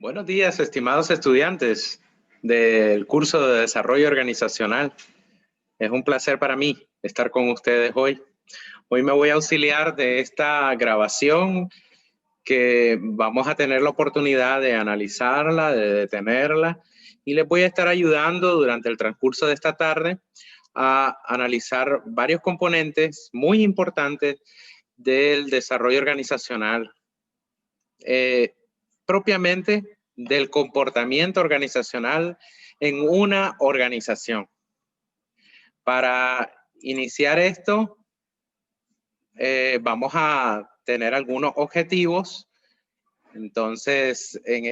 Buenos días, estimados estudiantes del curso de Desarrollo Organizacional. Es un placer para mí estar con ustedes hoy. Hoy me voy a auxiliar de esta grabación que vamos a tener la oportunidad de analizarla, de detenerla, y les voy a estar ayudando durante el transcurso de esta tarde a analizar varios componentes muy importantes del desarrollo organizacional. Propiamente del comportamiento organizacional en una organización. Para iniciar esto, vamos a tener algunos objetivos. Entonces, en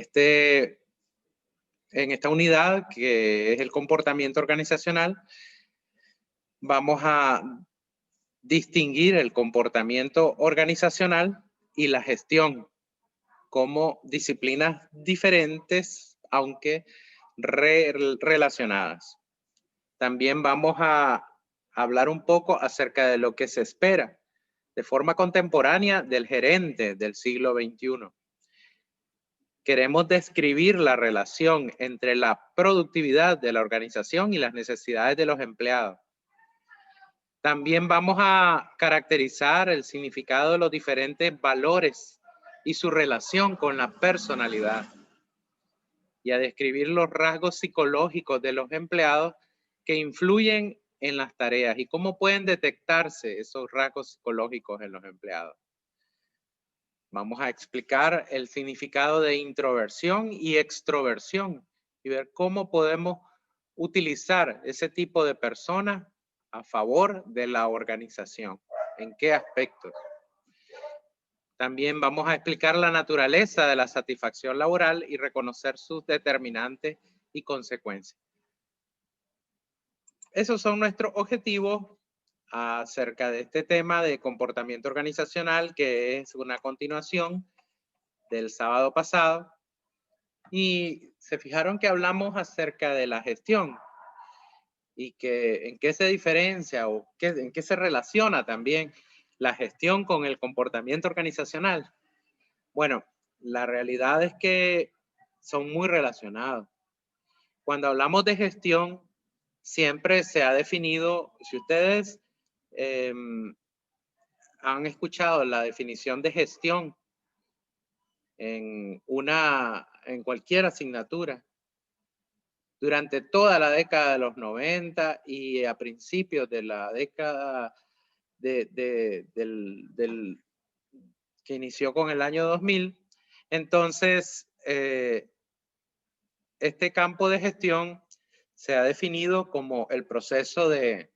esta unidad, que es el comportamiento organizacional, vamos a distinguir el comportamiento organizacional y la gestión como disciplinas diferentes, aunque relacionadas. También vamos a hablar un poco acerca de lo que se espera de forma contemporánea del gerente del siglo XXI. Queremos describir la relación entre la productividad de la organización y las necesidades de los empleados. También vamos a caracterizar el significado de los diferentes valores y su relación con la personalidad, y a describir los rasgos psicológicos de los empleados que influyen en las tareas y cómo pueden detectarse esos rasgos psicológicos en los empleados. Vamos a explicar el significado de introversión y extroversión y ver cómo podemos utilizar ese tipo de personas a favor de la organización. ¿En qué aspectos? También vamos a explicar la naturaleza de la satisfacción laboral y reconocer sus determinantes y consecuencias. Esos son nuestros objetivos acerca de este tema de comportamiento organizacional, que es una continuación del sábado pasado. Y se fijaron que hablamos acerca de la gestión y que en qué se diferencia o en qué se relaciona también la gestión con el comportamiento organizacional. Bueno, la realidad es que son muy relacionados. Cuando hablamos de gestión, siempre se ha definido, si ustedes han escuchado la definición de gestión en cualquier asignatura, durante toda la década de los 90 y a principios de la década que inició con el año 2000, entonces este campo de gestión se ha definido como el proceso de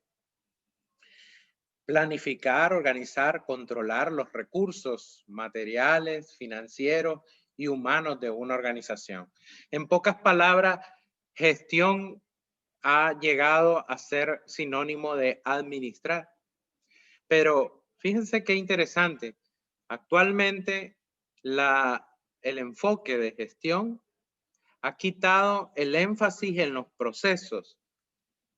planificar, organizar, controlar los recursos materiales, financieros y humanos de una organización. En pocas palabras, gestión ha llegado a ser sinónimo de administrar. Pero fíjense qué interesante. Actualmente, el enfoque de gestión ha quitado el énfasis en los procesos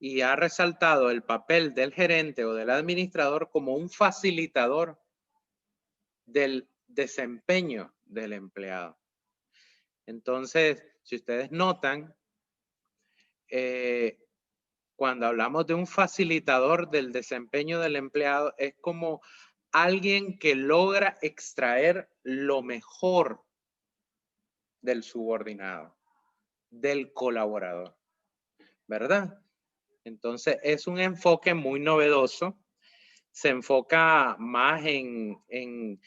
y ha resaltado el papel del gerente o del administrador como un facilitador del desempeño del empleado. Entonces, si ustedes notan, cuando hablamos de un facilitador del desempeño del empleado, es como alguien que logra extraer lo mejor del subordinado, del colaborador, ¿verdad? Entonces, es un enfoque muy novedoso. Se enfoca más en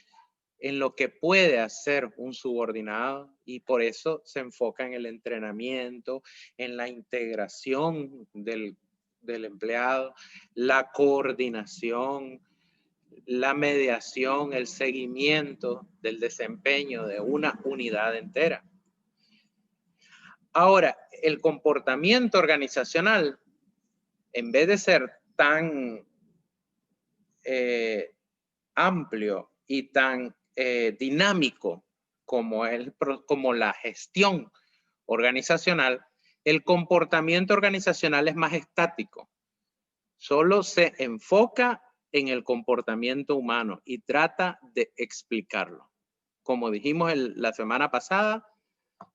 lo que puede hacer un subordinado y por eso se enfoca en el entrenamiento, en la integración del empleado, la coordinación, la mediación, el seguimiento del desempeño de una unidad entera. Ahora, el comportamiento organizacional, en vez de ser tan amplio y tan dinámico como la gestión organizacional, el comportamiento organizacional es más estático. Solo se enfoca en el comportamiento humano y trata de explicarlo. Como dijimos la semana pasada,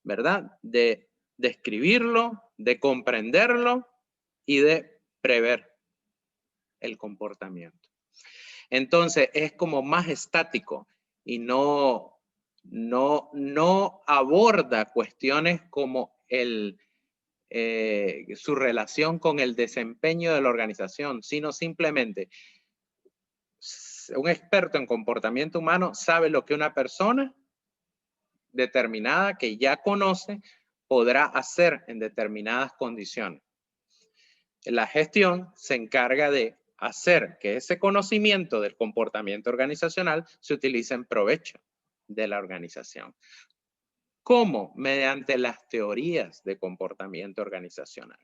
¿verdad? De describirlo, de comprenderlo y de prever el comportamiento. Entonces es como más estático y no aborda cuestiones como su relación con el desempeño de la organización, sino simplemente un experto en comportamiento humano sabe lo que una persona determinada que ya conoce podrá hacer en determinadas condiciones. La gestión se encarga de hacer que ese conocimiento del comportamiento organizacional se utilice en provecho de la organización. ¿Cómo? Mediante las teorías de comportamiento organizacional.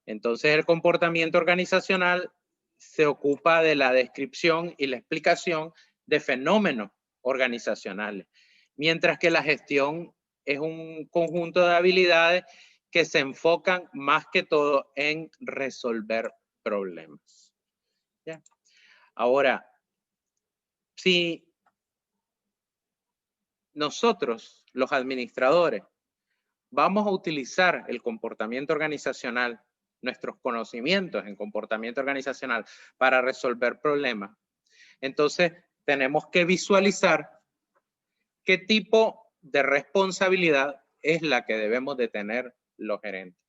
Entonces, el comportamiento organizacional se ocupa de la descripción y la explicación de fenómenos organizacionales, mientras que la gestión es un conjunto de habilidades que se enfocan más que todo en resolver problemas. ¿Ya? Ahora, si nosotros, los administradores, vamos a utilizar el comportamiento organizacional, nuestros conocimientos en comportamiento organizacional para resolver problemas, entonces tenemos que visualizar qué tipo de responsabilidad es la que debemos de tener los gerentes.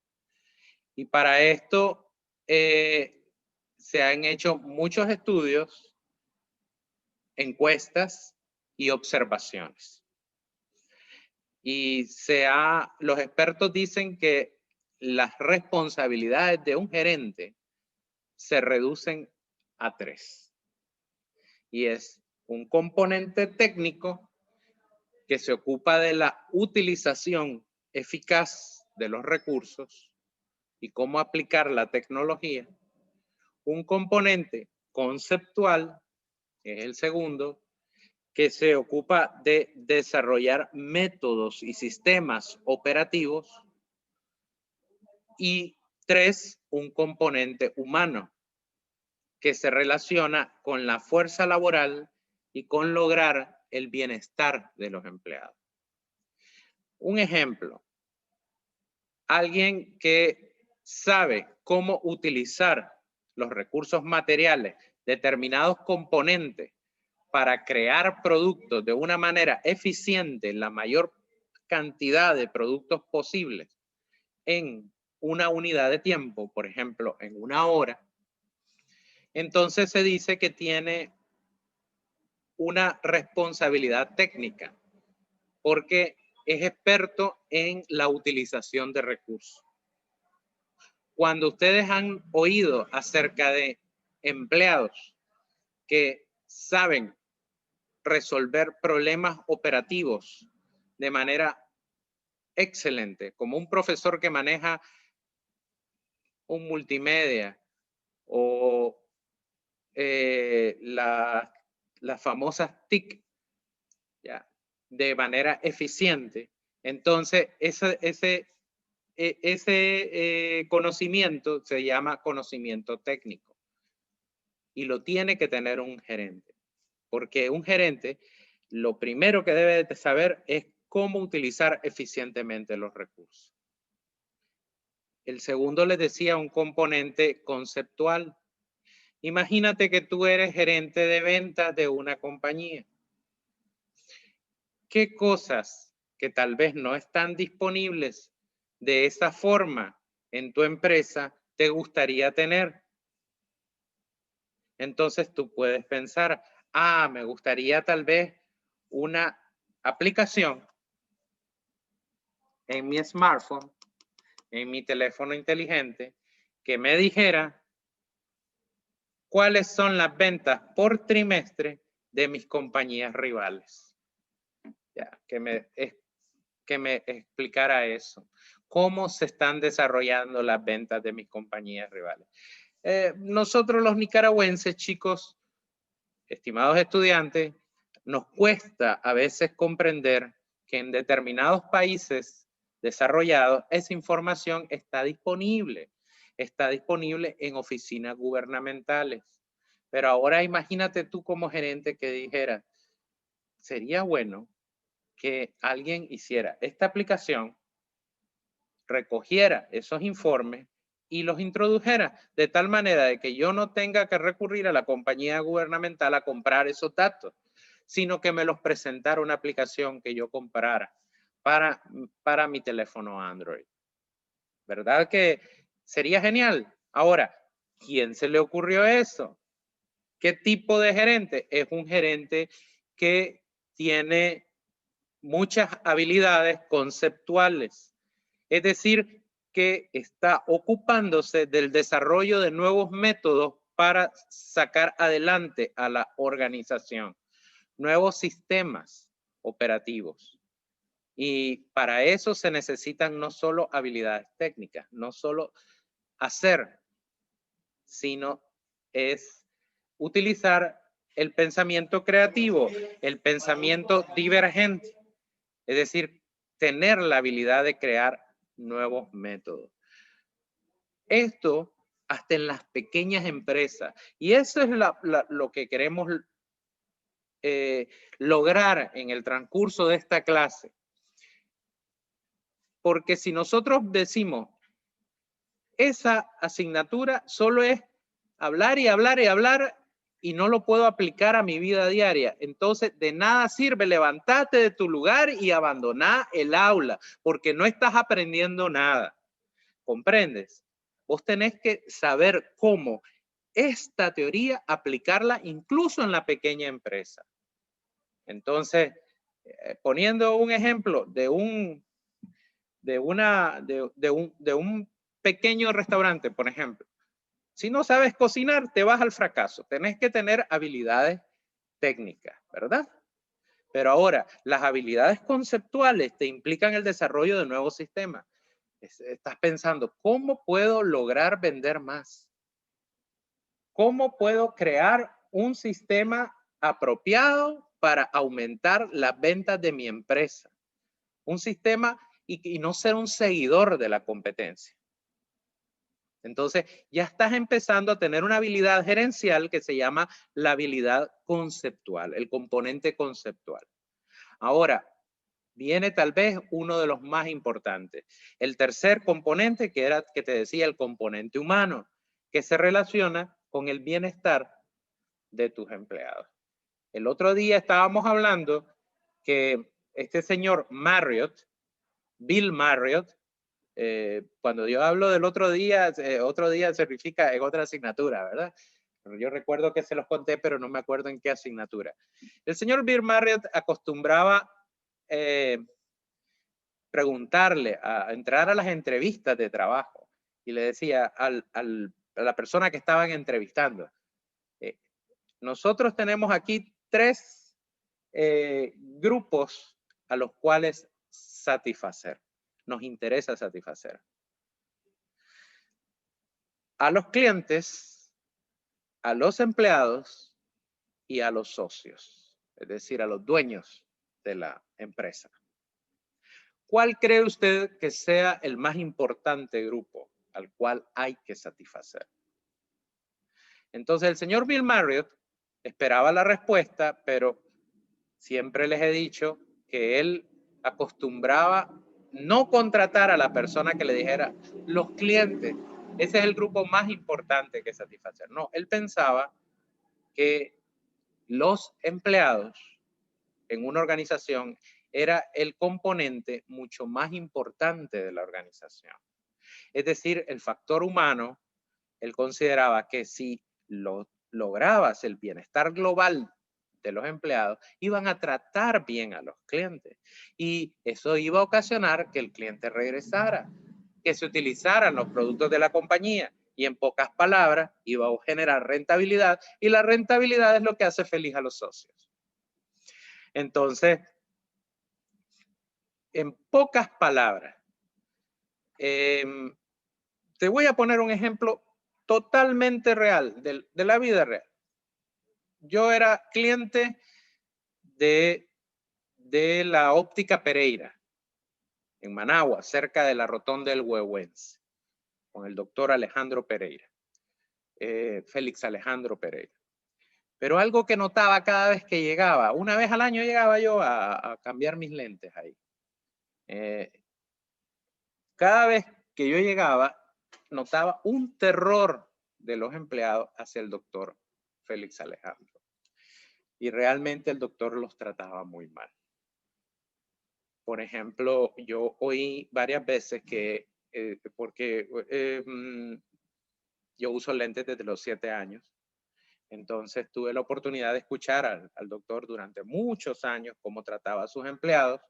Y para esto se han hecho muchos estudios, encuestas y observaciones. Y los expertos dicen que las responsabilidades de un gerente se reducen a 3. Y es un componente técnico que se ocupa de la utilización eficaz de los recursos y cómo aplicar la tecnología. Un componente conceptual, que es el segundo, que se ocupa de desarrollar métodos y sistemas operativos. Y 3, un componente humano, que se relaciona con la fuerza laboral y con lograr el bienestar de los empleados. Un ejemplo, alguien que sabe cómo utilizar los recursos materiales, determinados componentes, para crear productos de una manera eficiente, la mayor cantidad de productos posibles en una unidad de tiempo, por ejemplo, en una hora, entonces se dice que tiene una responsabilidad técnica porque es experto en la utilización de recursos. Cuando ustedes han oído acerca de empleados que saben resolver problemas operativos de manera excelente, como un profesor que maneja un multimedia o las famosas TIC, ¿ya? De manera eficiente, entonces ese conocimiento se llama conocimiento técnico y lo tiene que tener un gerente, porque un gerente lo primero que debe de saber es cómo utilizar eficientemente los recursos. El segundo, les decía, un componente conceptual. Imagínate que tú eres gerente de ventas de una compañía. ¿Qué cosas que tal vez no están disponibles de esa forma en tu empresa te gustaría tener? Entonces tú puedes pensar, me gustaría tal vez una aplicación en mi smartphone, en mi teléfono inteligente, que me dijera cuáles son las ventas por trimestre de mis compañías rivales. Ya, que me explicara eso. ¿Cómo se están desarrollando las ventas de mis compañías rivales? Nosotros los nicaragüenses, chicos, estimados estudiantes, nos cuesta a veces comprender que en determinados países desarrollados esa información está disponible en oficinas gubernamentales. Pero ahora imagínate tú como gerente que dijera, sería bueno que alguien hiciera esta aplicación, recogiera esos informes y los introdujera de tal manera de que yo no tenga que recurrir a la compañía gubernamental a comprar esos datos, sino que me los presentara una aplicación que yo comprara para mi teléfono Android. ¿Verdad que sería genial? Ahora, ¿quién se le ocurrió eso? ¿Qué tipo de gerente? Es un gerente que tiene muchas habilidades conceptuales. Es decir, que está ocupándose del desarrollo de nuevos métodos para sacar adelante a la organización, nuevos sistemas operativos. Y para eso se necesitan no solo habilidades técnicas, no solo hacer, sino es utilizar el pensamiento creativo, el pensamiento divergente, es decir, tener la habilidad de crear nuevos métodos. Esto hasta en las pequeñas empresas. Y eso es lo que queremos lograr en el transcurso de esta clase. Porque si nosotros decimos, esa asignatura solo es hablar y hablar y hablar y no lo puedo aplicar a mi vida diaria, entonces de nada sirve levantarte de tu lugar y abandonar el aula, porque no estás aprendiendo nada. ¿Comprendes? Vos tenés que saber cómo esta teoría aplicarla incluso en la pequeña empresa. Entonces, poniendo un ejemplo de un pequeño restaurante, por ejemplo. Si no sabes cocinar, te vas al fracaso. Tenés que tener habilidades técnicas, ¿verdad? Pero ahora, las habilidades conceptuales te implican el desarrollo de nuevos sistemas. Estás pensando, ¿cómo puedo lograr vender más? ¿Cómo puedo crear un sistema apropiado para aumentar las ventas de mi empresa? Un sistema y no ser un seguidor de la competencia. Entonces, ya estás empezando a tener una habilidad gerencial que se llama la habilidad conceptual, el componente conceptual. Ahora, viene tal vez uno de los más importantes. El tercer componente, que era que te decía, el componente humano, que se relaciona con el bienestar de tus empleados. El otro día estábamos hablando que este señor Marriott, Bill Marriott, cuando yo hablo del otro día significa en otra asignatura, ¿verdad? Yo recuerdo que se los conté, pero no me acuerdo en qué asignatura. El señor Bill Marriott acostumbraba preguntarle, a entrar a las entrevistas de trabajo y le decía a la persona que estaban entrevistando, nosotros tenemos aquí 3 grupos a los cuales satisfacer. Nos interesa satisfacer. A los clientes, a los empleados y a los socios, es decir, a los dueños de la empresa. ¿Cuál cree usted que sea el más importante grupo al cual hay que satisfacer? Entonces, el señor Bill Marriott esperaba la respuesta, pero siempre les he dicho que él acostumbraba no contratar a la persona que le dijera los clientes. Ese es el grupo más importante que satisfacer. No, él pensaba que los empleados en una organización era el componente mucho más importante de la organización. Es decir, el factor humano, él consideraba que si lograbas el bienestar global de los empleados, iban a tratar bien a los clientes. Y eso iba a ocasionar que el cliente regresara, que se utilizaran los productos de la compañía. Y en pocas palabras, iba a generar rentabilidad. Y la rentabilidad es lo que hace feliz a los socios. Entonces, en pocas palabras, te voy a poner un ejemplo totalmente real, de la vida real. Yo era cliente de la óptica Pereira, en Managua, cerca de la rotonda del Huehuense, con el doctor Alejandro Pereira, Félix Alejandro Pereira. Pero algo que notaba cada vez que llegaba, una vez al año llegaba yo a cambiar mis lentes ahí. Cada vez que yo llegaba, notaba un terror de los empleados hacia el doctor Félix Alejandro. Y realmente el doctor los trataba muy mal. Por ejemplo, yo oí varias veces que, yo uso lentes desde los 7 años, entonces tuve la oportunidad de escuchar al doctor durante muchos años cómo trataba a sus empleados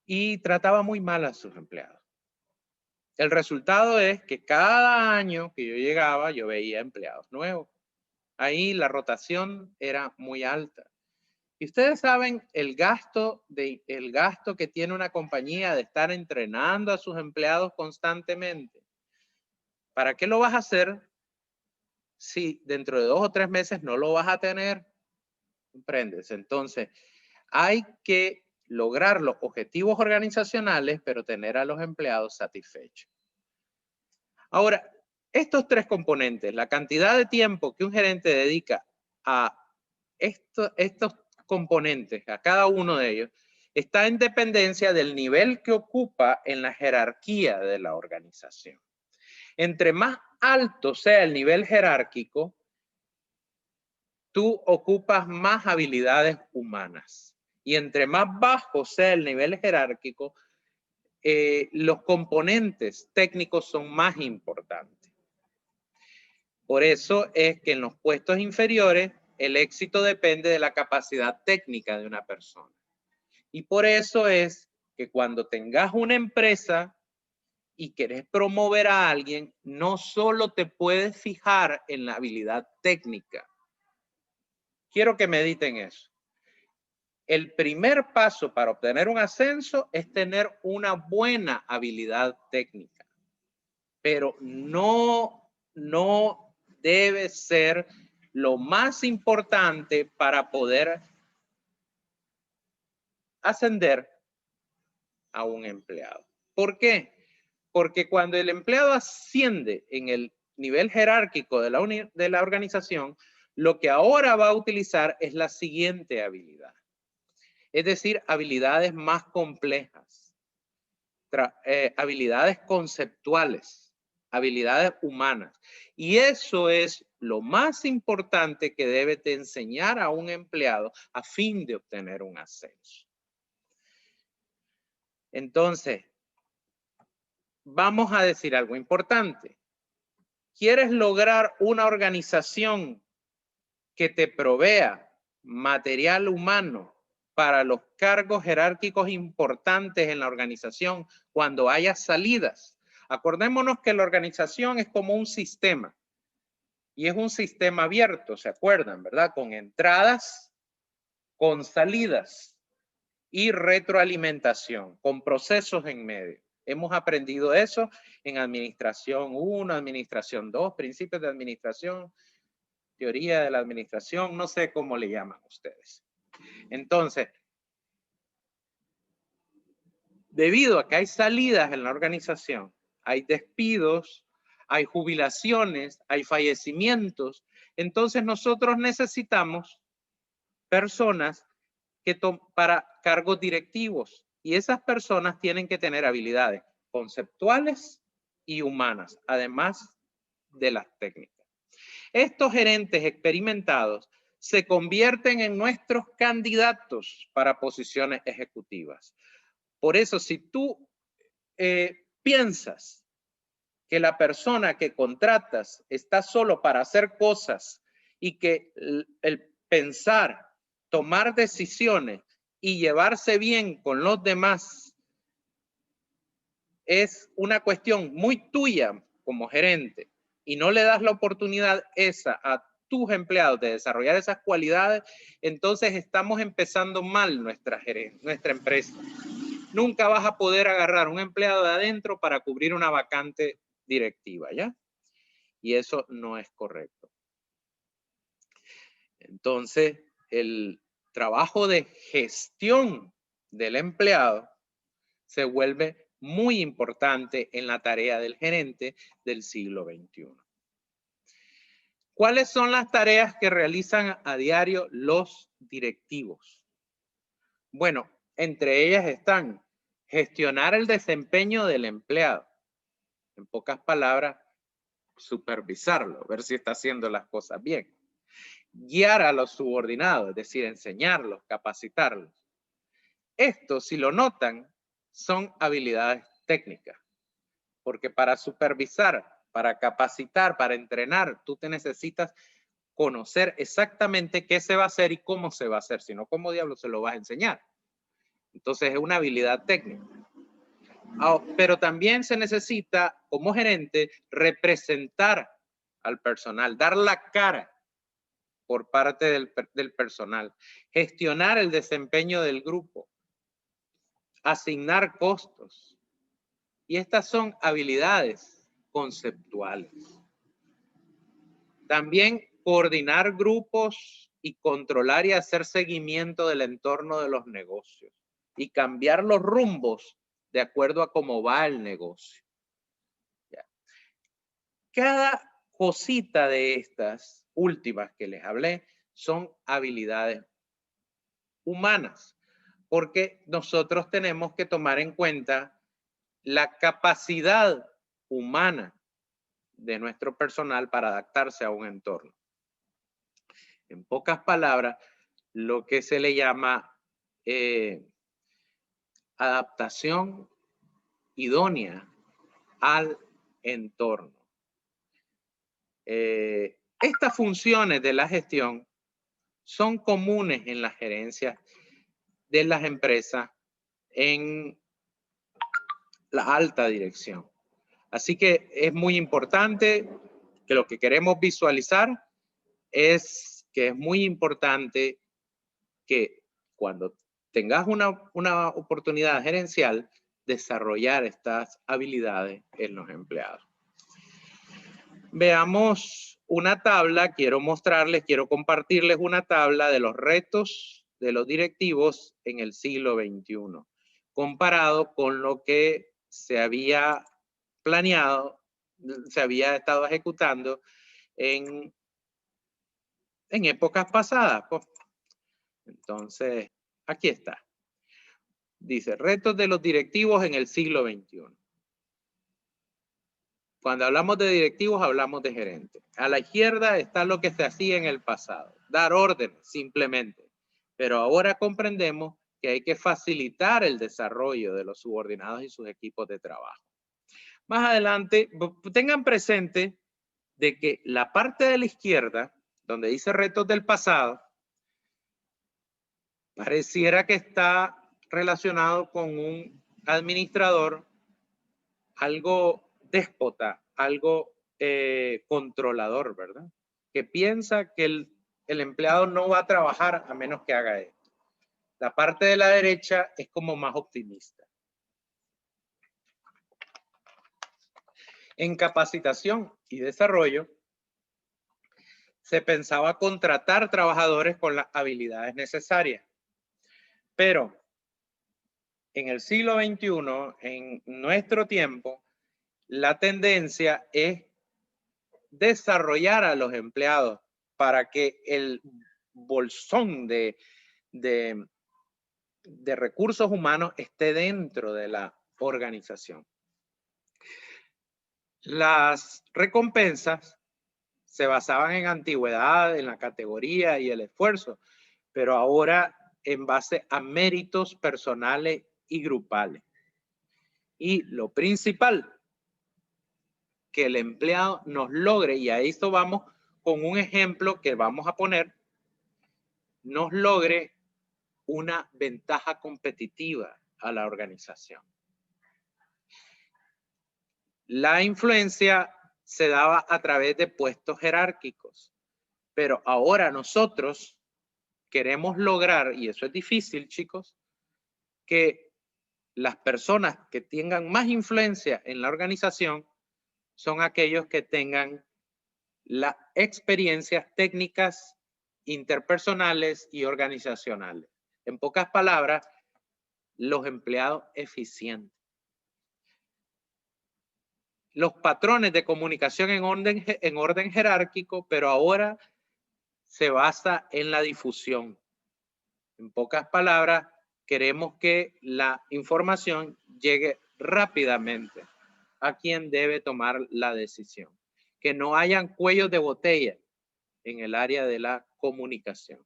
y trataba muy mal a sus empleados. El resultado es que cada año que yo llegaba, yo veía empleados nuevos. Ahí la rotación era muy alta. Y ustedes saben el gasto que tiene una compañía de estar entrenando a sus empleados constantemente. ¿Para qué lo vas a hacer si dentro de 2 o 3 meses no lo vas a tener? ¿Comprendes? Entonces, hay que lograr los objetivos organizacionales, pero tener a los empleados satisfechos. Ahora, estos 3 componentes, la cantidad de tiempo que un gerente dedica a estos componentes, a cada uno de ellos, está en dependencia del nivel que ocupa en la jerarquía de la organización. Entre más alto sea el nivel jerárquico, tú ocupas más habilidades humanas. Y entre más bajo sea el nivel jerárquico, los componentes técnicos son más importantes. Por eso es que en los puestos inferiores, el éxito depende de la capacidad técnica de una persona. Y por eso es que cuando tengas una empresa y querés promover a alguien, no solo te puedes fijar en la habilidad técnica. Quiero que mediten eso. El primer paso para obtener un ascenso es tener una buena habilidad técnica, pero no debe ser lo más importante para poder ascender a un empleado. ¿Por qué? Porque cuando el empleado asciende en el nivel jerárquico de la organización, lo que ahora va a utilizar es la siguiente habilidad. Es decir, habilidades más complejas, habilidades conceptuales, habilidades humanas. Y eso es lo más importante que debe de enseñar a un empleado a fin de obtener un ascenso. Entonces, vamos a decir algo importante. ¿Quieres lograr una organización que te provea material humano para los cargos jerárquicos importantes en la organización cuando haya salidas? Acordémonos que la organización es como un sistema y es un sistema abierto, ¿se acuerdan, verdad? Con entradas, con salidas y retroalimentación, con procesos en medio. Hemos aprendido eso en Administración 1, Administración 2, Principios de Administración, Teoría de la Administración, no sé cómo le llaman ustedes. Entonces, debido a que hay salidas en la organización, hay despidos, hay jubilaciones, hay fallecimientos, entonces nosotros necesitamos personas para cargos directivos y esas personas tienen que tener habilidades conceptuales y humanas, además de las técnicas. Estos gerentes experimentados se convierten en nuestros candidatos para posiciones ejecutivas. Por eso, si tú piensas que la persona que contratas está solo para hacer cosas y que el pensar, tomar decisiones y llevarse bien con los demás es una cuestión muy tuya como gerente y no le das la oportunidad esa a tus empleados de desarrollar esas cualidades, entonces estamos empezando mal nuestra empresa. Nunca vas a poder agarrar un empleado de adentro para cubrir una vacante directiva, ¿ya? Y eso no es correcto. Entonces, el trabajo de gestión del empleado se vuelve muy importante en la tarea del gerente del siglo XXI. ¿Cuáles son las tareas que realizan a diario los directivos? Bueno, entre ellas están gestionar el desempeño del empleado. En pocas palabras, supervisarlo, ver si está haciendo las cosas bien. Guiar a los subordinados, es decir, enseñarlos, capacitarlos. Esto, si lo notan, son habilidades técnicas, porque para supervisar, para capacitar, para entrenar, tú te necesitas conocer exactamente qué se va a hacer y cómo se va a hacer, si no, ¿cómo diablos se lo vas a enseñar? Entonces es una habilidad técnica. Pero también se necesita, como gerente, representar al personal, dar la cara por parte del personal, gestionar el desempeño del grupo, asignar costos. Y estas son habilidades conceptuales. También coordinar grupos y controlar y hacer seguimiento del entorno de los negocios y cambiar los rumbos de acuerdo a cómo va el negocio. Ya. Cada cosita de estas últimas que les hablé son habilidades humanas, porque nosotros tenemos que tomar en cuenta la capacidad humana de nuestro personal para adaptarse a un entorno. En pocas palabras, lo que se le llama adaptación idónea al entorno. Estas funciones de la gestión son comunes en las gerencias de las empresas en la alta dirección. Así que es muy importante que lo que queremos visualizar es que es muy importante que cuando tengas una oportunidad gerencial, desarrollar estas habilidades en los empleados. Veamos una tabla, quiero compartirles una tabla de los retos de los directivos en el siglo XXI, comparado con lo que se había planeado, se había estado ejecutando en épocas pasadas. Entonces, aquí está. Dice, retos de los directivos en el siglo XXI. Cuando hablamos de directivos, hablamos de gerentes. A la izquierda está lo que se hacía en el pasado, dar órdenes simplemente. Pero ahora comprendemos que hay que facilitar el desarrollo de los subordinados y sus equipos de trabajo. Más adelante, tengan presente de que la parte de la izquierda, donde dice retos del pasado, pareciera que está relacionado con un administrador algo déspota, algo controlador, ¿verdad? Que piensa que el empleado no va a trabajar a menos que haga esto. La parte de la derecha es como más optimista. En capacitación y desarrollo, se pensaba contratar trabajadores con las habilidades necesarias. Pero en el siglo XXI, en nuestro tiempo, la tendencia es desarrollar a los empleados para que el bolsón de recursos humanos esté dentro de la organización. Las recompensas se basaban en antigüedad, en la categoría y el esfuerzo, pero ahora en base a méritos personales y grupales. Y lo principal, que el empleado nos logre, y a esto vamos con un ejemplo que vamos a poner, nos logre una ventaja competitiva a la organización. La influencia se daba a través de puestos jerárquicos, pero ahora nosotros queremos lograr, y eso es difícil, chicos, que las personas que tengan más influencia en la organización son aquellos que tengan las experiencias técnicas, interpersonales y organizacionales. En pocas palabras, los empleados eficientes. los patrones de comunicación en orden jerárquico, pero ahora se basa en la difusión. En pocas palabras, queremos que la información llegue rápidamente a quien debe tomar la decisión. Que no hayan cuellos de botella en el área de la comunicación.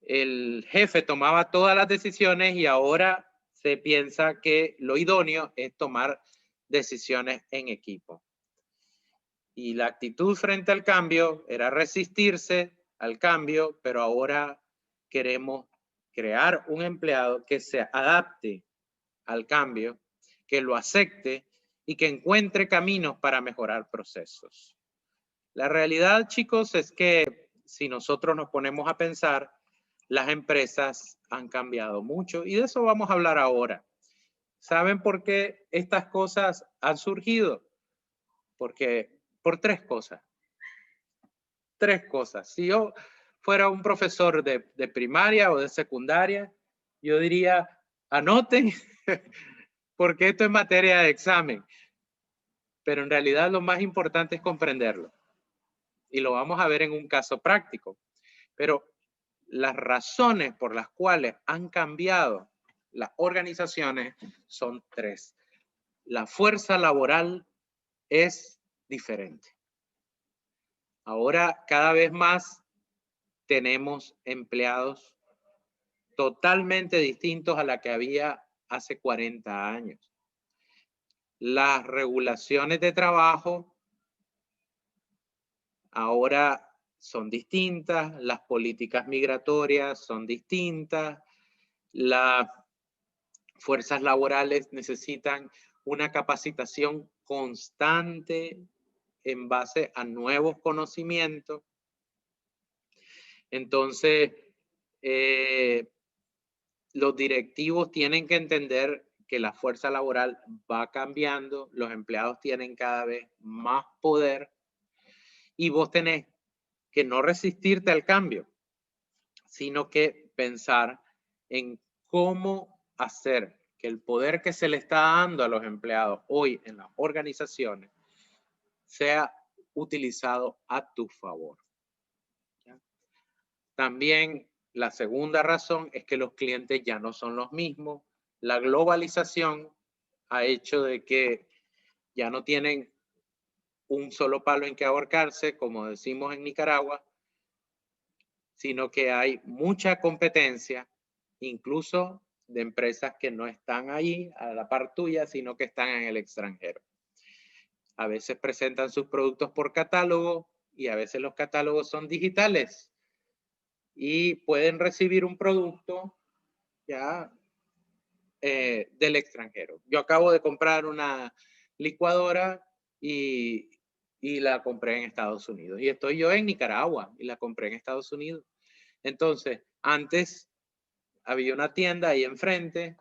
El jefe tomaba todas las decisiones y ahora se piensa que lo idóneo es tomar decisiones en equipo. Y la actitud frente al cambio era resistirse al cambio, pero ahora queremos crear un empleado que se adapte al cambio, que lo acepte y que encuentre caminos para mejorar procesos. La realidad, chicos, es que si nosotros nos ponemos a pensar, las empresas han cambiado mucho y de eso vamos a hablar ahora. ¿Saben por qué estas cosas han surgido? Porque por tres cosas. Tres cosas. Si yo fuera un profesor de primaria o de secundaria, yo diría, anoten, porque esto es materia de examen. Pero en realidad lo más importante es comprenderlo. Y lo vamos a ver en un caso práctico. Pero las razones por las cuales han cambiado las organizaciones son tres. La fuerza laboral es diferente. Ahora cada vez más tenemos empleados totalmente distintos a la que había hace 40 años. Las regulaciones de trabajo ahora son distintas, las políticas migratorias son distintas, las fuerzas laborales necesitan una capacitación constante en base a nuevos conocimientos. Entonces, los directivos tienen que entender que la fuerza laboral va cambiando, los empleados tienen cada vez más poder y vos tenés que no resistirte al cambio, sino que pensar en cómo hacer que el poder que se le está dando a los empleados hoy en las organizaciones sea utilizado a tu favor. ¿Ya? También la segunda razón es que los clientes ya no son los mismos. La globalización ha hecho de que ya no tienen un solo palo en que ahorcarse, como decimos en Nicaragua, sino que hay mucha competencia, incluso de empresas que no están ahí a la par tuya, sino que están en el extranjero. A veces presentan sus productos por catálogo y a veces los catálogos son digitales y pueden recibir un producto ya del extranjero. Yo acabo de comprar una licuadora y la compré en Estados Unidos. Y estoy yo en Nicaragua y la compré en Estados Unidos. Entonces, antes había una tienda ahí enfrente,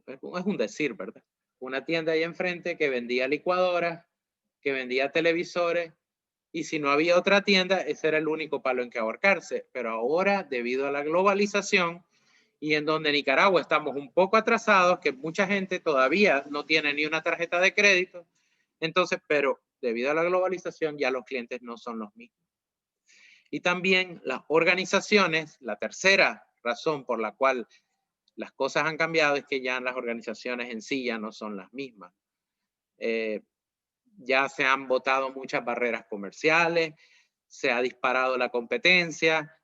es un decir, ¿verdad? Una tienda ahí enfrente que vendía licuadoras, que vendía televisores, y si no había otra tienda, ese era el único palo en que ahorcarse. Pero ahora, debido a la globalización, y en donde Nicaragua estamos un poco atrasados, que mucha gente todavía no tiene ni una tarjeta de crédito, entonces, pero debido a la globalización ya los clientes no son los mismos. Y también las organizaciones, la tercera razón por la cual las cosas han cambiado es que ya las organizaciones en sí ya no son las mismas. Ya se han botado muchas barreras comerciales, se ha disparado la competencia,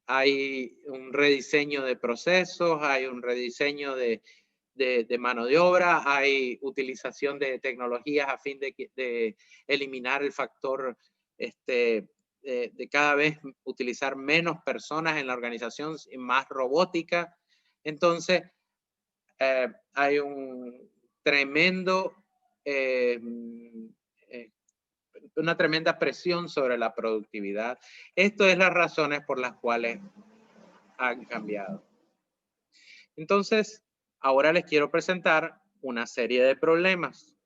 hay un rediseño de procesos, hay un rediseño de mano de obra, hay utilización de tecnologías a fin de eliminar el factor de cada vez utilizar menos personas en la organización y más robótica. Entonces, hay un tremendo, una tremenda presión sobre la productividad. Esto es las razones por las cuales han cambiado. Entonces, ahora les quiero presentar una serie de problemas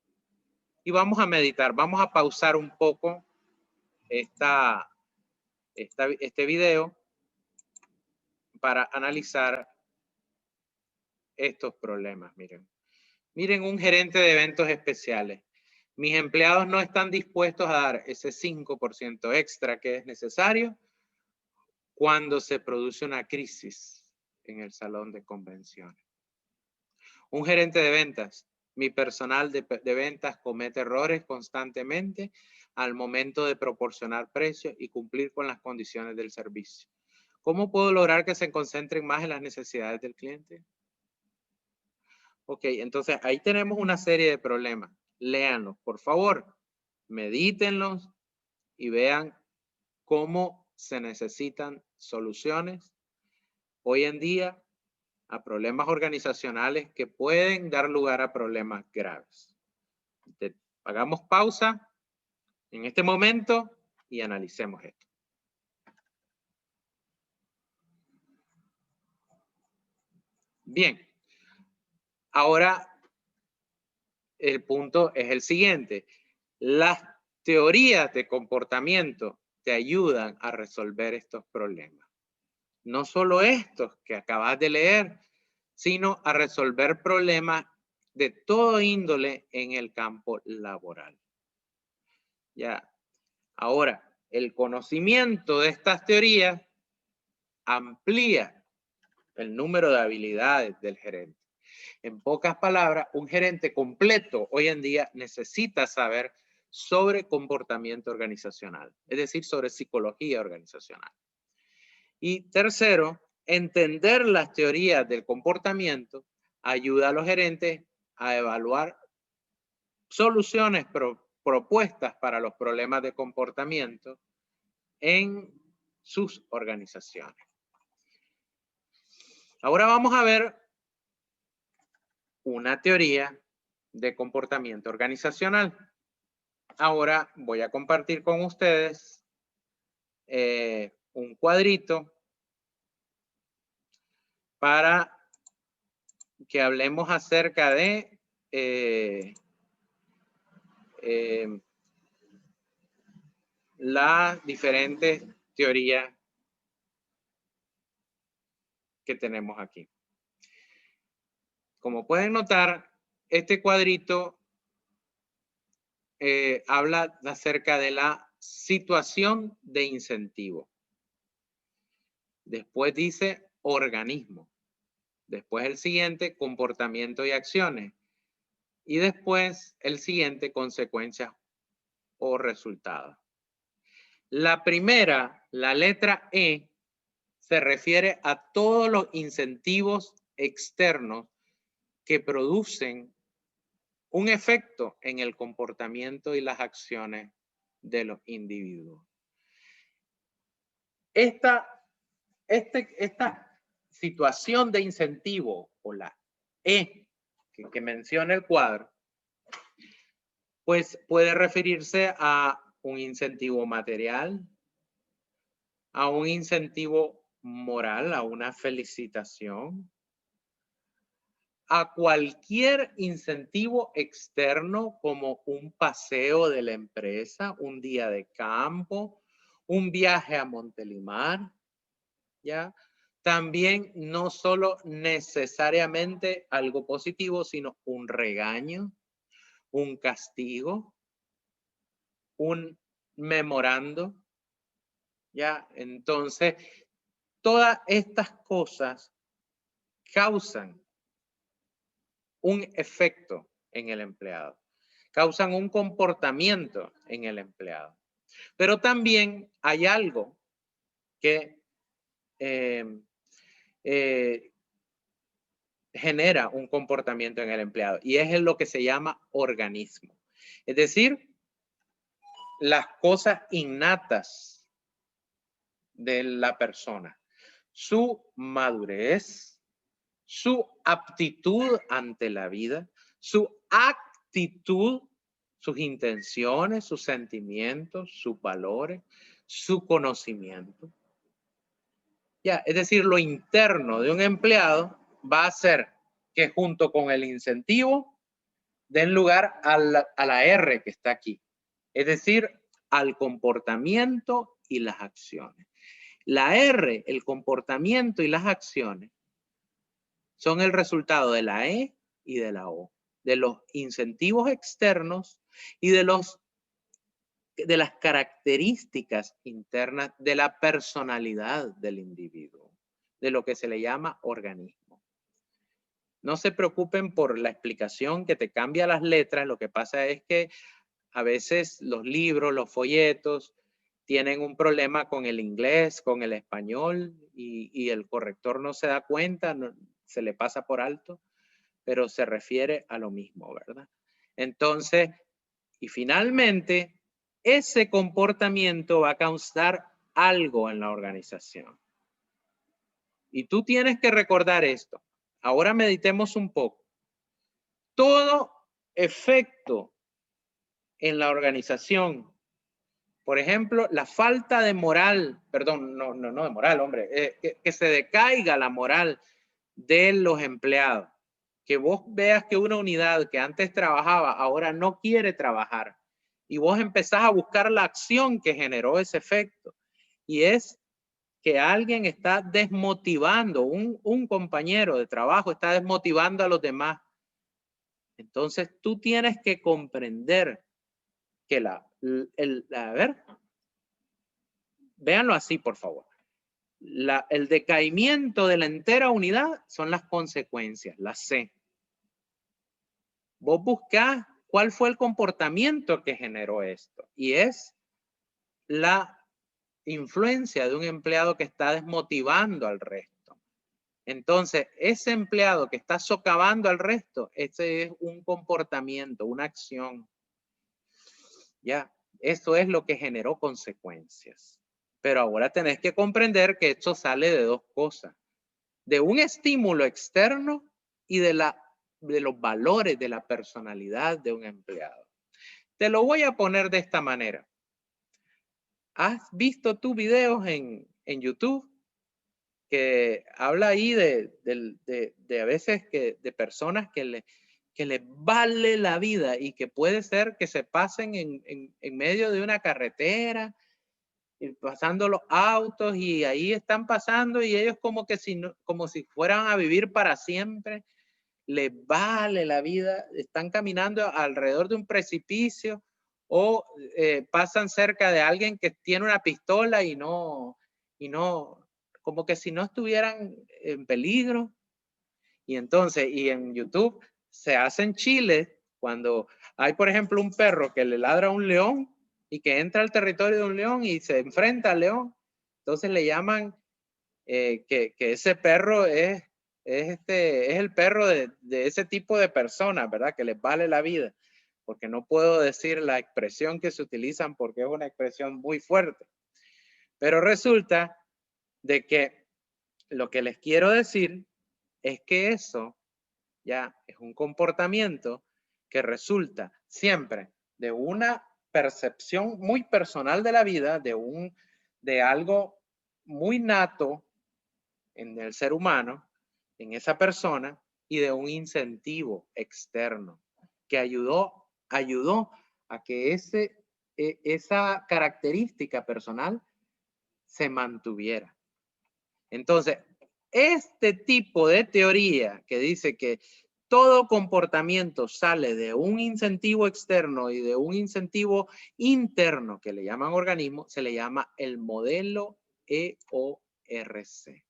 y vamos a meditar, vamos a pausar un poco este video para analizar estos problemas. Miren, Miren, un gerente de eventos especiales. Mis empleados no están dispuestos a dar ese 5% extra que es necesario cuando se produce una crisis en el salón de convenciones. Un gerente de ventas. Mi personal de ventas comete errores constantemente al momento de proporcionar precios y cumplir con las condiciones del servicio. ¿Cómo puedo lograr que se concentren más en las necesidades del cliente? Ok, entonces ahí tenemos una serie de problemas. Léanlos, por favor. Medítenlos y vean cómo se necesitan soluciones hoy en día a problemas organizacionales que pueden dar lugar a problemas graves. Hagamos pausa en este momento y analicemos esto. Bien, ahora el punto es el siguiente. Las teorías de comportamiento te ayudan a resolver estos problemas. No solo estos que acabas de leer, sino a resolver problemas de todo índole en el campo laboral. Ya. Ahora, el conocimiento de estas teorías amplía el número de habilidades del gerente. En pocas palabras, un gerente completo hoy en día necesita saber sobre comportamiento organizacional, es decir, sobre psicología organizacional. Y tercero, entender las teorías del comportamiento ayuda a los gerentes a evaluar soluciones propuestas para los problemas de comportamiento en sus organizaciones. Ahora vamos a ver una teoría de comportamiento organizacional. Ahora voy a compartir con ustedes un cuadrito para que hablemos acerca de las diferentes teorías que tenemos aquí. Como pueden notar, este cuadrito habla acerca de la situación de incentivo. Después dice organismo. Después el siguiente, comportamiento y acciones. Y después el siguiente, consecuencias o resultados. La primera, la letra E, se refiere a todos los incentivos externos que producen un efecto en el comportamiento y las acciones de los individuos. Esta situación de incentivo o la E que menciona el cuadro, pues puede referirse a un incentivo material, a un incentivo moral, a una felicitación, a cualquier incentivo externo como un paseo de la empresa, un día de campo, un viaje a Montelimar, ¿ya? También no solo necesariamente algo positivo, sino un regaño, un castigo, un memorando, ¿ya? Entonces, todas estas cosas causan un efecto en el empleado, causan un comportamiento en el empleado. Pero también hay algo que genera un comportamiento en el empleado y es lo que se llama organismo. Es decir, las cosas innatas de la persona, su madurez, su aptitud ante la vida, su actitud, sus intenciones, sus sentimientos, sus valores, su conocimiento. Ya, es decir, lo interno de un empleado va a hacer que junto con el incentivo den lugar a la R que está aquí. Es decir, al comportamiento y las acciones. La R, el comportamiento y las acciones, son el resultado de la E y de la O. de los incentivos externos y de las características internas de la personalidad del individuo, de lo que se le llama organismo. No se preocupen por la explicación que te cambia las letras, lo que pasa es que a veces los libros, los folletos, tienen un problema con el inglés, con el español, y el corrector no se da cuenta, se le pasa por alto, pero se refiere a lo mismo, ¿verdad? Entonces, y finalmente, ese comportamiento va a causar algo en la organización. Y tú tienes que recordar esto. Ahora meditemos un poco. Todo efecto en la organización, por ejemplo, la falta de moral, perdón, no de moral, hombre, que se decaiga la moral de los empleados. Que vos veas que una unidad que antes trabajaba, ahora no quiere trabajar. Y vos empezás a buscar la acción que generó ese efecto. Y es que alguien está desmotivando, un compañero de trabajo está desmotivando a los demás. Entonces tú tienes que comprender que a ver, véanlo así, por favor. El decaimiento de la entera unidad son las consecuencias, la C. Vos buscás cuál fue el comportamiento que generó esto. Y es la influencia de un empleado que está desmotivando al resto. Entonces, ese empleado que está socavando al resto, ese es un comportamiento, una acción. Ya, eso es lo que generó consecuencias. Pero ahora tenés que comprender que esto sale de dos cosas. De un estímulo externo y de los valores de la personalidad de un empleado. Te lo voy a poner de esta manera. ¿Has visto tus videos en YouTube? Que habla ahí de a veces de personas que les vale la vida y que puede ser que se pasen en medio de una carretera, pasando los autos y ahí están pasando y ellos como si fueran a vivir para siempre, les vale la vida, están caminando alrededor de un precipicio o pasan cerca de alguien que tiene una pistola y no, como que si no estuvieran en peligro. Y entonces, y en YouTube se hacen chiles cuando hay, por ejemplo, un perro que le ladra a un león y que entra al territorio de un león y se enfrenta al león. Entonces le llaman que ese perro es el perro de ese tipo de personas, ¿verdad? Que les vale la vida. Porque no puedo decir la expresión que se utilizan porque es una expresión muy fuerte. Pero resulta de que lo que les quiero decir es que eso ya es un comportamiento que resulta siempre de una percepción muy personal de la vida, de algo muy nato en el ser humano, en esa persona, y de un incentivo externo que ayudó a que esa característica personal se mantuviera. Entonces, este tipo de teoría que dice que todo comportamiento sale de un incentivo externo y de un incentivo interno que le llaman organismo, se le llama el modelo EORC.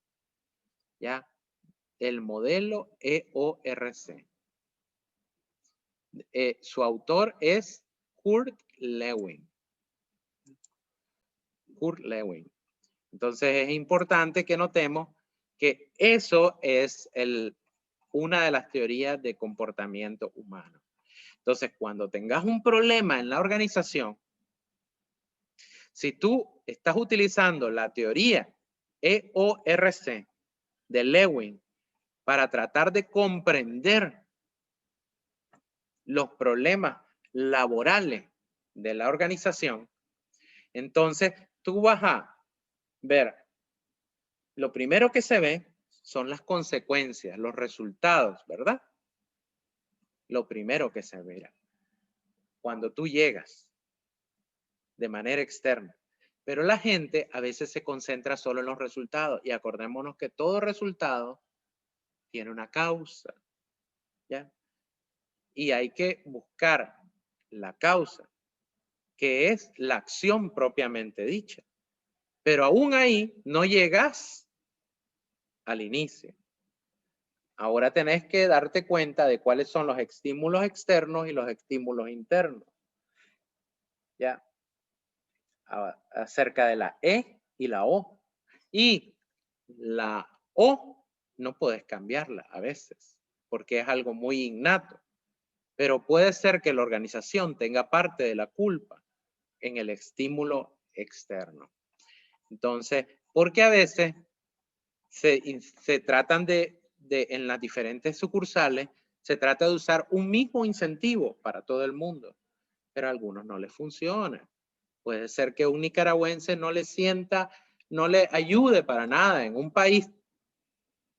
¿Ya? El modelo EORC. Su autor es Kurt Lewin. Kurt Lewin. Entonces es importante que notemos que eso es una de las teorías de comportamiento humano. Entonces, cuando tengas un problema en la organización, si tú estás utilizando la teoría EORC de Lewin para tratar de comprender los problemas laborales de la organización, entonces tú vas a ver, lo primero que se ve son las consecuencias, los resultados, ¿verdad? Lo primero que se verá cuando tú llegas de manera externa. Pero la gente a veces se concentra solo en los resultados y acordémonos que todo resultado tiene una causa, ¿ya? y hay que buscar la causa, que es la acción propiamente dicha. Pero aún ahí no llegas al inicio. Ahora tenés que darte cuenta de cuáles son los estímulos externos y los estímulos internos. ¿Ya? Acerca de la E y la O. Y la O no puedes cambiarla a veces, porque es algo muy innato. Pero puede ser que la organización tenga parte de la culpa en el estímulo externo. Entonces, porque a veces se tratan en las diferentes sucursales, se trata de usar un mismo incentivo para todo el mundo, pero a algunos no les funciona. Puede ser que un nicaragüense no le sienta, no le ayude para nada en un país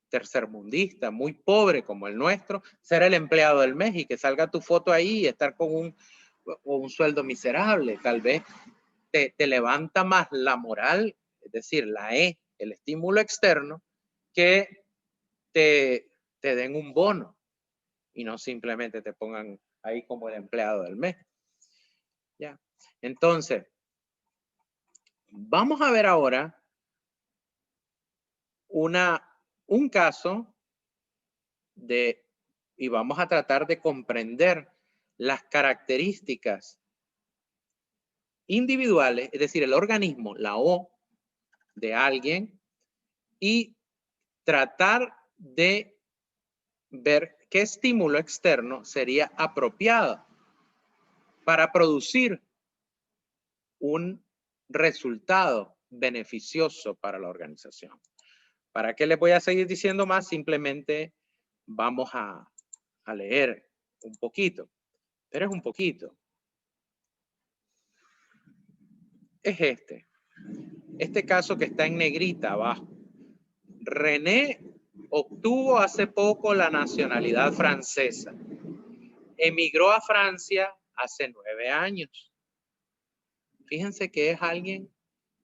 tercermundista, muy pobre como el nuestro, ser el empleado del mes y que salga tu foto ahí y estar con un sueldo miserable. Tal vez te levanta más la moral, es decir, la E, el estímulo externo, que te den un bono y no simplemente te pongan ahí como el empleado del mes. ¿Ya? Entonces, vamos a ver ahora un caso y vamos a tratar de comprender las características individuales, es decir, el organismo, la O de alguien, y tratar de ver qué estímulo externo sería apropiado para producir un resultado beneficioso para la organización. ¿Para qué les voy a seguir diciendo más? Simplemente vamos a leer un poquito, pero es un poquito. Es este caso que está en negrita abajo. René obtuvo hace poco la nacionalidad francesa. Emigró a Francia hace 9 años. Fíjense que es alguien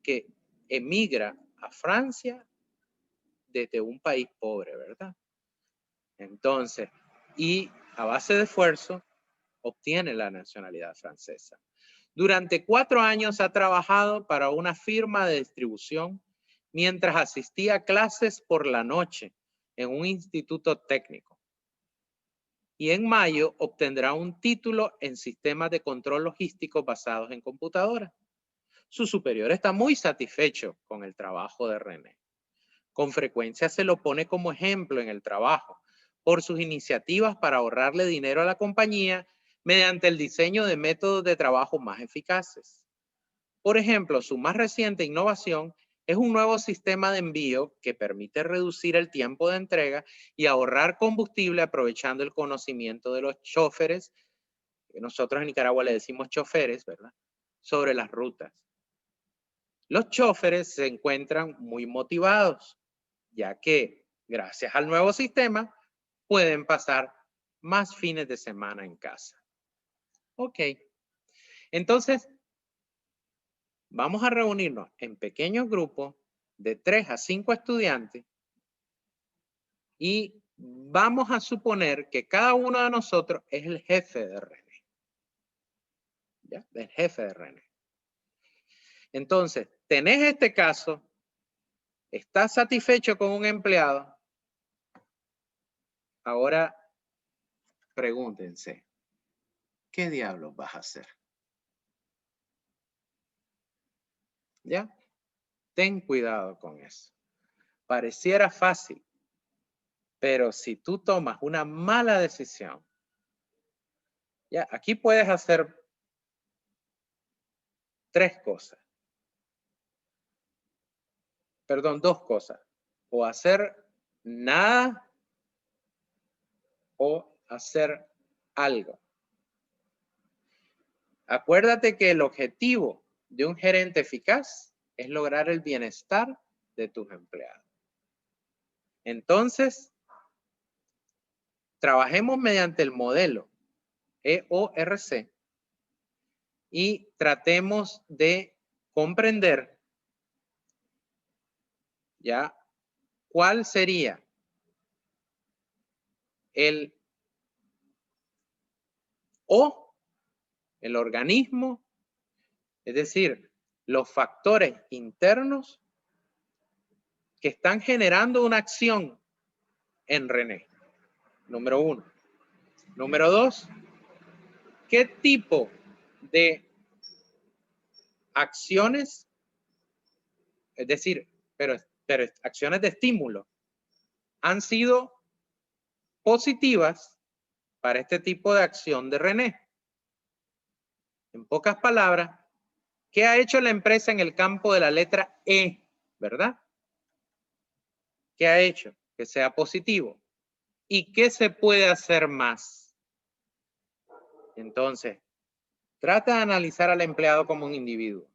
que emigra a Francia desde un país pobre, ¿verdad? Entonces, y a base de esfuerzo, obtiene la nacionalidad francesa. Durante 4 años ha trabajado para una firma de distribución mientras asistía a clases por la noche en un instituto técnico. Y en mayo obtendrá un título en sistemas de control logístico basados en computadoras. Su superior está muy satisfecho con el trabajo de René. Con frecuencia se lo pone como ejemplo en el trabajo por sus iniciativas para ahorrarle dinero a la compañía mediante el diseño de métodos de trabajo más eficaces. Por ejemplo, su más reciente innovación es un nuevo sistema de envío que permite reducir el tiempo de entrega y ahorrar combustible aprovechando el conocimiento de los choferes, que nosotros en Nicaragua le decimos choferes, ¿verdad?, sobre las rutas. Los choferes se encuentran muy motivados, ya que gracias al nuevo sistema pueden pasar más fines de semana en casa. Ok. Entonces, vamos a reunirnos en pequeños grupos de 3 a 5 estudiantes y vamos a suponer que cada uno de nosotros es el jefe de René. ¿Ya? El jefe de René. Entonces, tenés este caso, estás satisfecho con un empleado. Ahora, pregúntense, ¿qué diablos vas a hacer? ¿Ya? Ten cuidado con eso. Pareciera fácil, pero si tú tomas una mala decisión, ya, aquí puedes hacer 3 cosas. Perdón, 2 cosas. O hacer nada o hacer algo. Acuérdate que el objetivo de un gerente eficaz es lograr el bienestar de tus empleados. Entonces, trabajemos mediante el modelo EORC y tratemos de comprender ya cuál sería el o el organismo, es decir, los factores internos que están generando una acción en René. Número 1. Número 2, ¿qué tipo de acciones, es decir, pero acciones de estímulo, han sido positivas para este tipo de acción de René? En pocas palabras, ¿qué ha hecho la empresa en el campo de la letra E? ¿Verdad? ¿Qué ha hecho? Que sea positivo. ¿Y qué se puede hacer más? Entonces, trata de analizar al empleado como un individuo.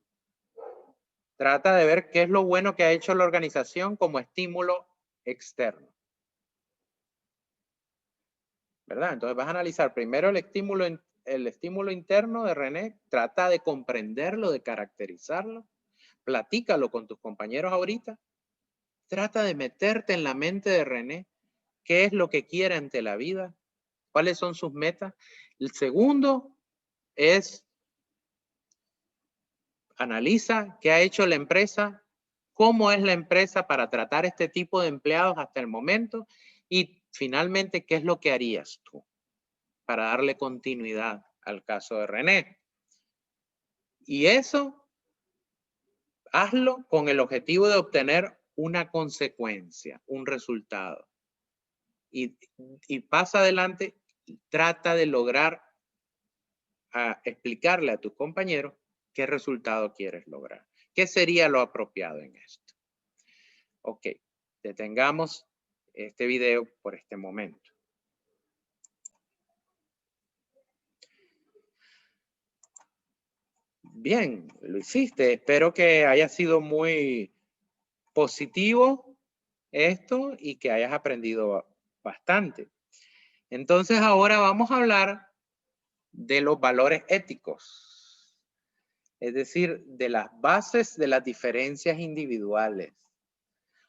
Trata de ver qué es lo bueno que ha hecho la organización como estímulo externo. ¿Verdad? Entonces vas a analizar primero el estímulo interno de René, trata de comprenderlo, de caracterizarlo, platícalo con tus compañeros ahorita, trata de meterte en la mente de René, qué es lo que quiere ante la vida, cuáles son sus metas. El segundo es analiza qué ha hecho la empresa, cómo es la empresa para tratar este tipo de empleados hasta el momento y finalmente qué es lo que harías tú para darle continuidad al caso de René. Y eso, hazlo con el objetivo de obtener una consecuencia, un resultado. Y pasa adelante, trata de lograr explicarle a tus compañeros qué resultado quieres lograr. ¿Qué sería lo apropiado en esto? Ok, detengamos este video por este momento. Bien, lo hiciste. Espero que haya sido muy positivo esto y que hayas aprendido bastante. Entonces ahora vamos a hablar de los valores éticos, es decir, de las bases de las diferencias individuales.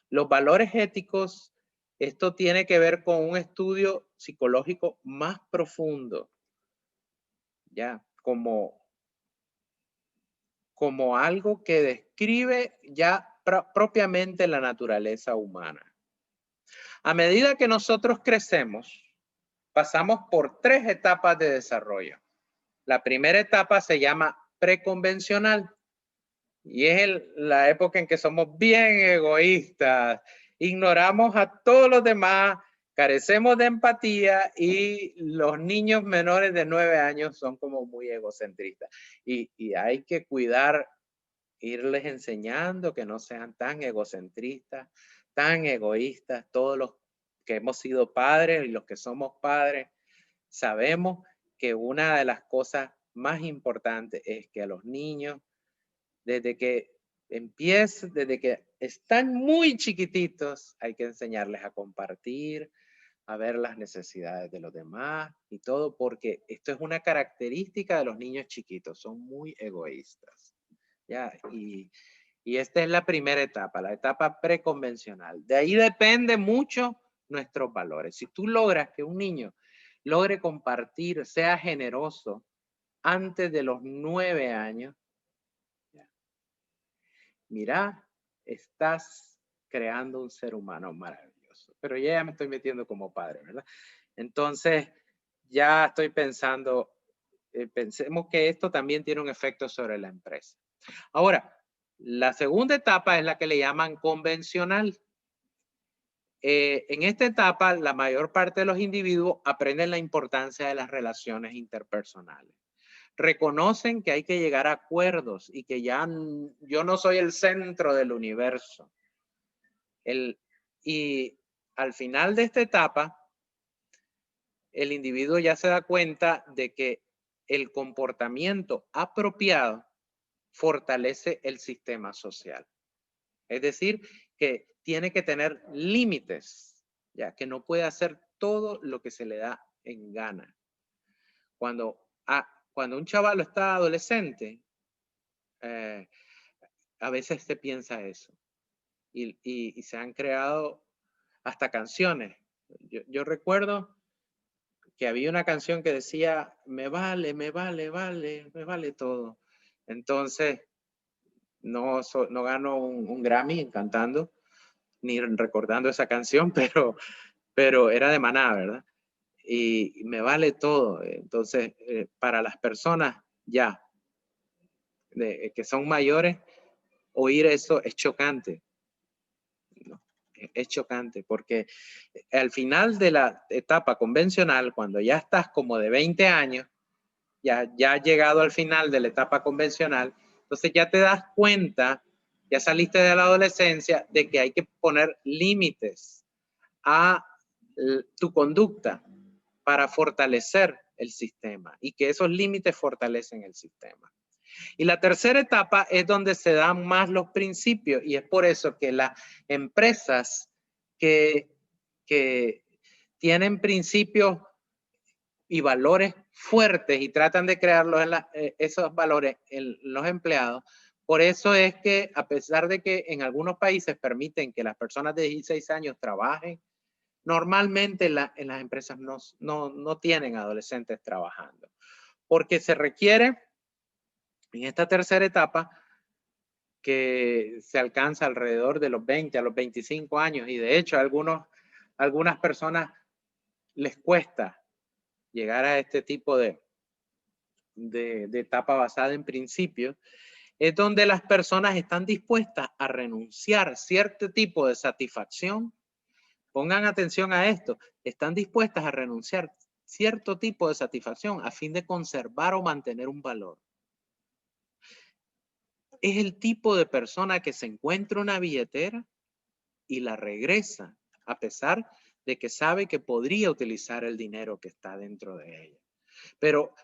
Los valores éticos, esto tiene que ver con un estudio psicológico más profundo, ya, como algo que describe ya propiamente la naturaleza humana. A medida que nosotros crecemos, pasamos por 3 etapas de desarrollo. La primera etapa se llama preconvencional y es la época en que somos bien egoístas, ignoramos a todos los demás, carecemos de empatía y los niños menores de 9 años son como muy egocentristas. Y hay que cuidar, irles enseñando que no sean tan egocentristas, tan egoístas. Todos los que hemos sido padres y los que somos padres, sabemos que una de las cosas más importantes es que a los niños, desde que desde que están muy chiquititos, hay que enseñarles a compartir, a ver las necesidades de los demás y todo, porque esto es una característica de los niños chiquitos, son muy egoístas. ¿Ya? Y esta es la primera etapa, la etapa preconvencional. De ahí depende mucho nuestros valores. Si tú logras que un niño logre compartir, sea generoso antes de los 9 años, mira, estás creando un ser humano maravilloso. Pero ya me estoy metiendo como padre, ¿verdad? Entonces, ya estoy pensando, pensemos que esto también tiene un efecto sobre la empresa. Ahora, la segunda etapa es la que le llaman convencional. En esta etapa, la mayor parte de los individuos aprenden la importancia de las relaciones interpersonales. Reconocen que hay que llegar a acuerdos y que ya yo no soy el centro del universo. Y al final de esta etapa, el individuo ya se da cuenta de que el comportamiento apropiado fortalece el sistema social. Es decir, que tiene que tener límites, ya que no puede hacer todo lo que se le da en gana. Cuando un chaval está adolescente, a veces se piensa eso. Y se han creado hasta canciones. Yo recuerdo que había una canción que decía, me vale todo. Entonces, no gano un Grammy cantando, ni recordando esa canción, pero era de Maná, ¿verdad? Y me vale todo. Entonces, para las personas ya que son mayores, oír eso es chocante. ¿No? Es chocante porque al final de la etapa convencional, cuando ya estás como de 20 años, ya has llegado al final de la etapa convencional, entonces ya te das cuenta, ya saliste de la adolescencia, de que hay que poner límites a tu conducta para fortalecer el sistema y que esos límites fortalecen el sistema. Y la tercera etapa es donde se dan más los principios y es por eso que las empresas que tienen principios y valores fuertes y tratan de crearlos esos valores en los empleados, por eso es que a pesar de que en algunos países permiten que las personas de 16 años trabajen, normalmente en las empresas no tienen adolescentes trabajando, porque se requiere en esta tercera etapa que se alcanza alrededor de los 20 a los 25 años y de hecho a algunas personas les cuesta llegar a este tipo de etapa basada en principios, es donde las personas están dispuestas a renunciar a cierto tipo de satisfacción. Pongan atención a esto, están dispuestas a renunciar cierto tipo de satisfacción a fin de conservar o mantener un valor. Es el tipo de persona que se encuentra una billetera y la regresa a pesar de que sabe que podría utilizar el dinero que está dentro de ella. Pero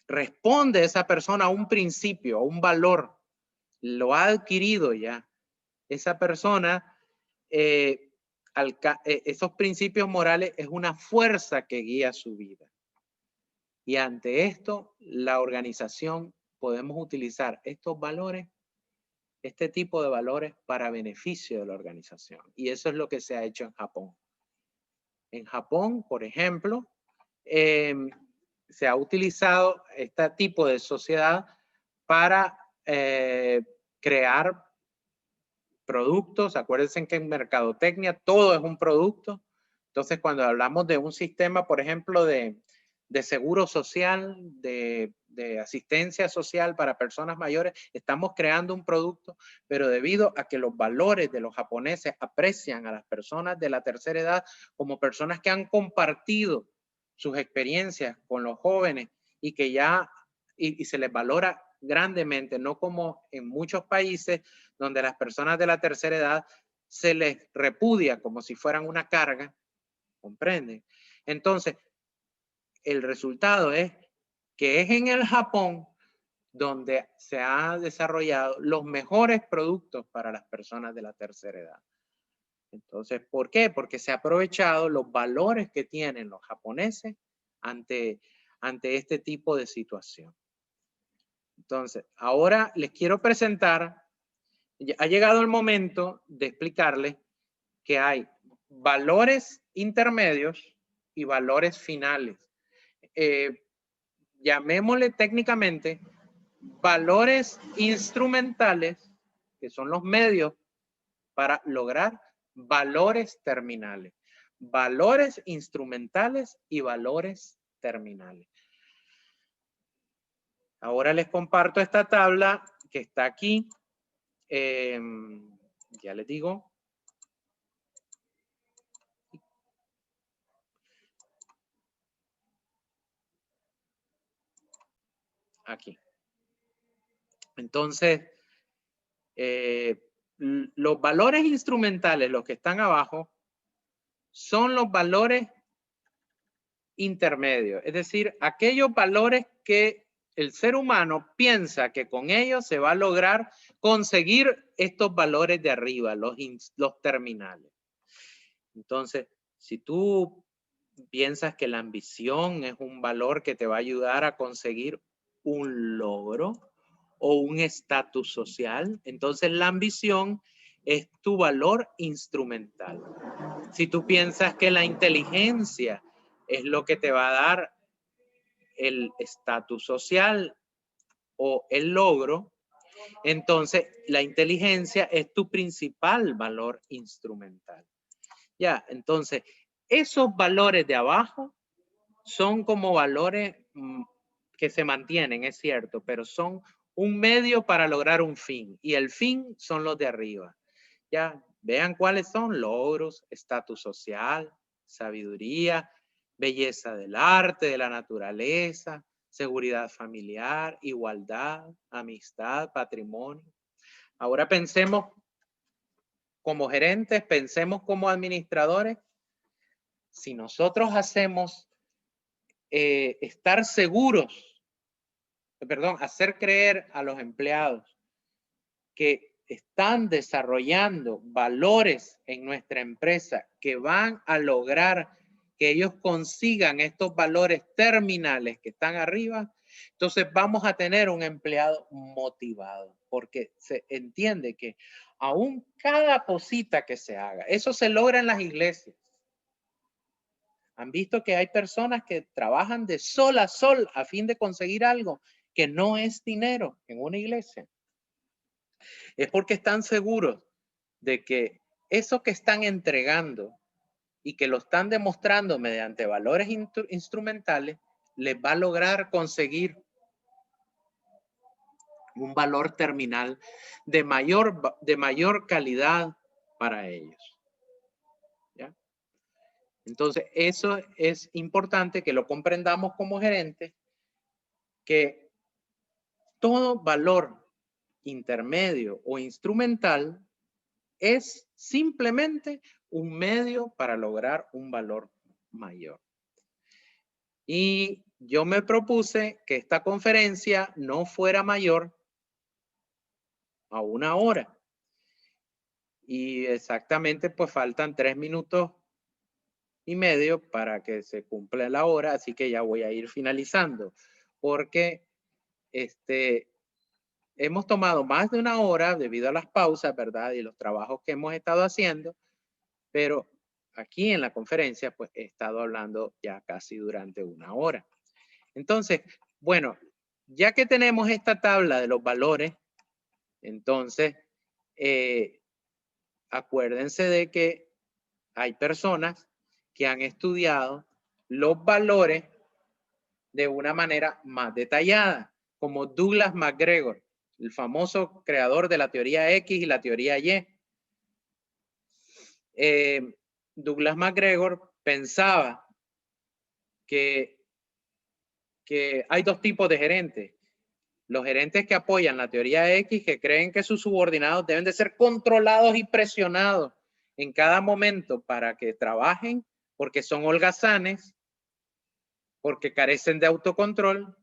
responde esa persona a un principio, a un valor, lo ha adquirido ya. Esa persona, esos principios morales es una fuerza que guía su vida. Y ante esto, la organización podemos utilizar estos valores, este tipo de valores para beneficio de la organización. Y eso es lo que se ha hecho en Japón. En Japón, por ejemplo, se ha utilizado este tipo de sociedad para crear productos. Acuérdense que en mercadotecnia todo es un producto. Entonces, cuando hablamos de un sistema, por ejemplo, de seguro social, de asistencia social para personas mayores, estamos creando un producto, pero debido a que los valores de los japoneses aprecian a las personas de la tercera edad como personas que han compartido sus experiencias con los jóvenes y que ya y se les valora grandemente, no como en muchos países donde las personas de la tercera edad se les repudia como si fueran una carga, ¿comprenden? Entonces, el resultado es que es en el Japón donde se han desarrollado los mejores productos para las personas de la tercera edad. Entonces, ¿por qué? Porque se ha aprovechado los valores que tienen los japoneses ante este tipo de situación. Entonces, ahora les quiero presentar, ha llegado el momento de explicarles que hay valores intermedios y valores finales. Llamémosle técnicamente valores instrumentales, que son los medios para lograr valores terminales. Valores instrumentales y valores terminales. Ahora les comparto esta tabla que está aquí. Ya les digo. Aquí. Entonces, los valores instrumentales, los que están abajo, son los valores intermedios. Es decir, aquellos valores que el ser humano piensa que con ellos se va a lograr conseguir estos valores de arriba, los terminales. Entonces, si tú piensas que la ambición es un valor que te va a ayudar a conseguir un logro o un estatus social, entonces la ambición es tu valor instrumental. Si tú piensas que la inteligencia es lo que te va a dar el estatus social o el logro. Entonces, la inteligencia es tu principal valor instrumental. Ya, entonces, esos valores de abajo son como valores que se mantienen, es cierto, pero son un medio para lograr un fin. Y el fin son los de arriba. Ya, vean cuáles son: logros, estatus social, sabiduría, belleza del arte, de la naturaleza, seguridad familiar, igualdad, amistad, patrimonio. Ahora pensemos como gerentes, pensemos como administradores. Si nosotros hacemos estar seguros, hacer creer a los empleados que están desarrollando valores en nuestra empresa que van a lograr que ellos consigan estos valores terminales que están arriba, entonces vamos a tener un empleado motivado, porque se entiende que aún cada cosita que se haga, eso se logra en las iglesias. Han visto que hay personas que trabajan de sol a sol a fin de conseguir algo que no es dinero en una iglesia. Es porque están seguros de que eso que están entregando y que lo están demostrando mediante valores instrumentales, les va a lograr conseguir un valor terminal de mayor calidad para ellos. ¿Ya? Entonces, eso es importante que lo comprendamos como gerentes, que todo valor intermedio o instrumental es simplemente un medio para lograr un valor mayor. Y yo me propuse que esta conferencia no fuera mayor a 1 hora. Y exactamente pues faltan 3 minutos y medio para que se cumpla la hora, así que ya voy a ir finalizando, porque hemos tomado más de 1 hora debido a las pausas, ¿verdad? Y los trabajos que hemos estado haciendo, pero aquí en la conferencia pues he estado hablando ya casi durante 1 hora. Entonces, bueno, ya que tenemos esta tabla de los valores, entonces acuérdense de que hay personas que han estudiado los valores de una manera más detallada, como Douglas MacGregor, el famoso creador de la teoría X y la teoría Y. Douglas MacGregor pensaba que hay 2 tipos de gerentes. Los gerentes que apoyan la teoría X, que creen que sus subordinados deben de ser controlados y presionados en cada momento para que trabajen porque son holgazanes, porque carecen de autocontrol,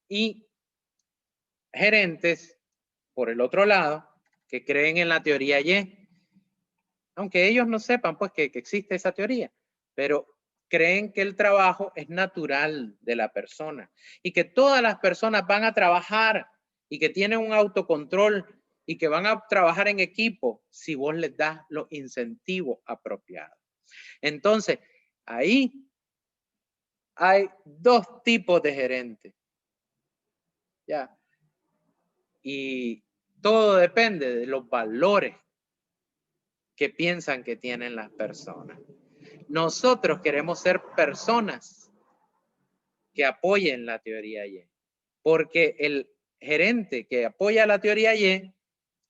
y gerentes, por el otro lado, que creen en la teoría Y, aunque ellos no sepan pues que existe esa teoría, pero creen que el trabajo es natural de la persona y que todas las personas van a trabajar y que tienen un autocontrol y que van a trabajar en equipo si vos les das los incentivos apropiados. Entonces, ahí hay 2 tipos de gerentes. Ya. Y todo depende de los valores que piensan que tienen las personas. Nosotros queremos ser personas que apoyen la teoría Y, porque el gerente que apoya la teoría Y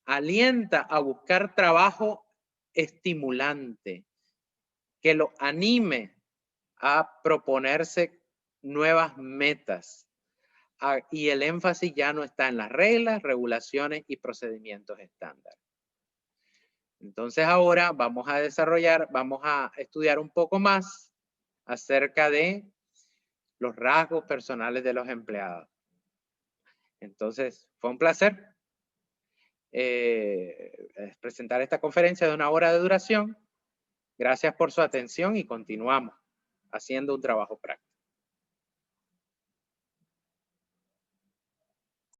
alienta a buscar trabajo estimulante, que lo anime a proponerse nuevas metas. Y el énfasis ya no está en las reglas, regulaciones y procedimientos estándar. Entonces ahora vamos a estudiar un poco más acerca de los rasgos personales de los empleados. Entonces, fue un placer presentar esta conferencia de 1 hora de duración. Gracias por su atención y continuamos haciendo un trabajo práctico.